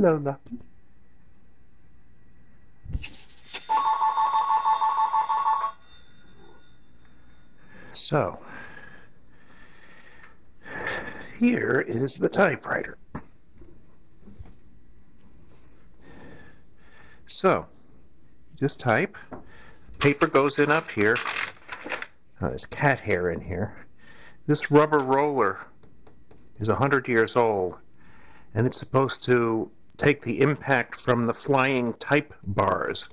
No, nothing. So, here is the typewriter. So, just type. Paper goes in up here. There's cat hair in here. This rubber roller is 100 years old, and it's supposed to take the impact from the flying type bars,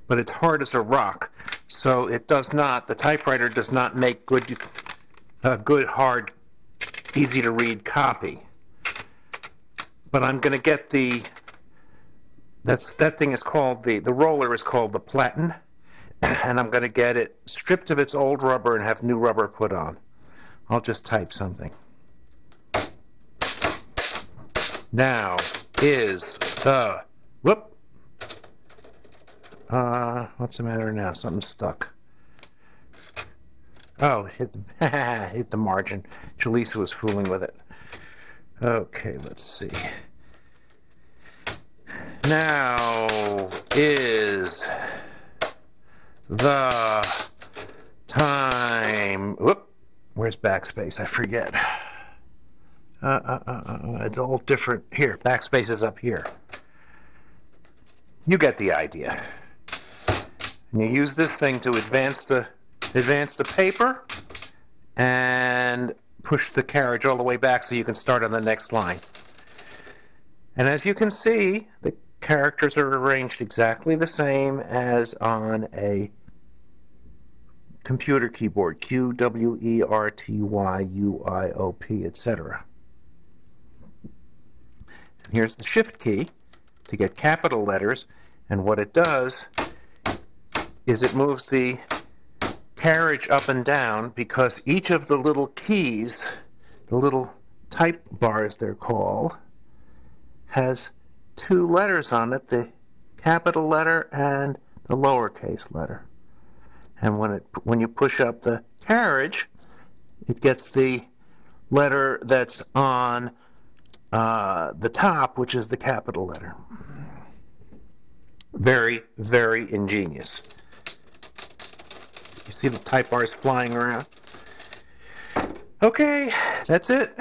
but it's hard as a rock, so it does not, the typewriter does not make good, hard, easy-to-read copy. But I'm going to get that thing is called, the roller is called the platen, and I'm going to get it stripped of its old rubber and have new rubber put on. I'll just type something. Now is the, what's the matter now? Something's stuck. Oh, hit the margin. Jaleesa was fooling with it. Okay, let's see. Now is the time. Where's backspace? I forget. It's all different. Here, backspace is up here. You get the idea. And you use this thing to advance the paper and push the carriage all the way back so you can start on the next line. And as you can see, the characters are arranged exactly the same as on a computer keyboard. Q, W, E, R, T, Y, U, I, O, P, etc. Here's the shift key to get capital letters, and what it does is it moves the carriage up and down because each of the little keys, the little type bars they're called, has two letters on it, the capital letter and the lowercase letter. And when you push up the carriage, it gets the letter that's on the top, which is the capital letter. Very, very ingenious. You see the type bars flying around? Okay, that's it.